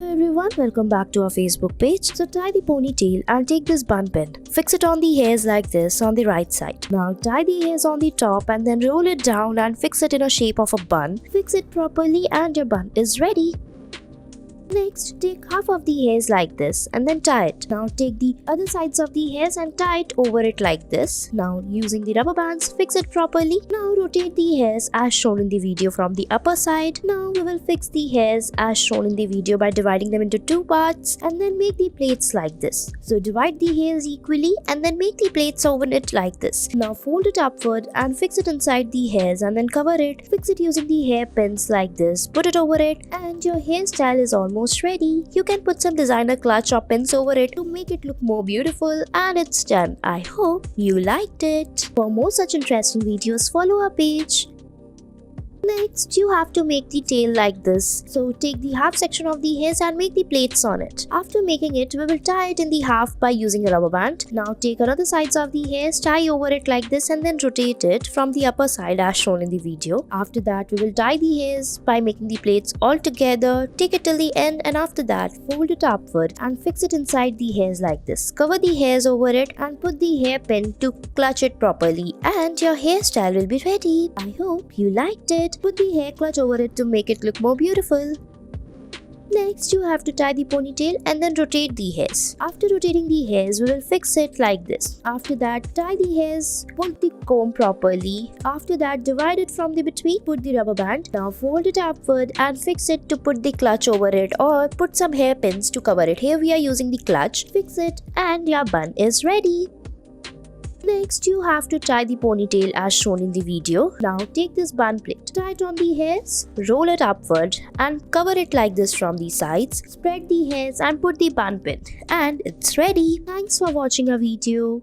Hello everyone, welcome back to our Facebook page. So tie the ponytail and take this bun pin. Fix it on the hairs like this on the right side. Now tie the hairs on the top and then roll it down and fix it in a shape of a bun. Fix it properly and your bun is ready. Next, take half of the hairs like this and then tie it. Now take the other sides of the hairs and tie it over it like this. Now using the rubber bands, fix it properly. Now rotate the hairs as shown in the video from the upper side. Now we will fix the hairs as shown in the video by dividing them into two parts and then make the plaits like this. So divide the hairs equally and then make the plaits over it like this. Now fold it upward and fix it inside the hairs and then cover it. Fix it using the hairpins like this. Put it over it and your hairstyle is almost ready. You can put some designer clutch or pins over it to make it look more beautiful, and it's done. I hope you liked it. For more such interesting videos, follow our page. Next, you have to make the tail like this. So take the half section of the hairs and make the plaits on it. After making it, we will tie it in the half by using a rubber band. Now take another sides of the hairs, tie over it like this and then rotate it from the upper side as shown in the video. After that, we will tie the hairs by making the plaits all together. Take it till the end and after that, fold it upward and fix it inside the hairs like this. Cover the hairs over it and put the hairpin to clutch it properly and your hairstyle will be ready. I hope you liked it. Put the hair clutch over it to make it look more beautiful. Next, you have to tie the ponytail and then rotate the hairs. After rotating the hairs, we will fix it like this. After that, tie the hairs, pull the comb properly. After that, divide it from the between, put the rubber band. Now fold it upward and fix it to put the clutch over it or put some hairpins to cover it. Here we are using the clutch. Fix it and your bun is ready. Next, you have to tie the ponytail as shown in the video. Now take this bun plate, tie it on the hairs, roll it upward and cover it like this from the sides. Spread the hairs and put the bun pin and it's ready. Thanks for watching our video.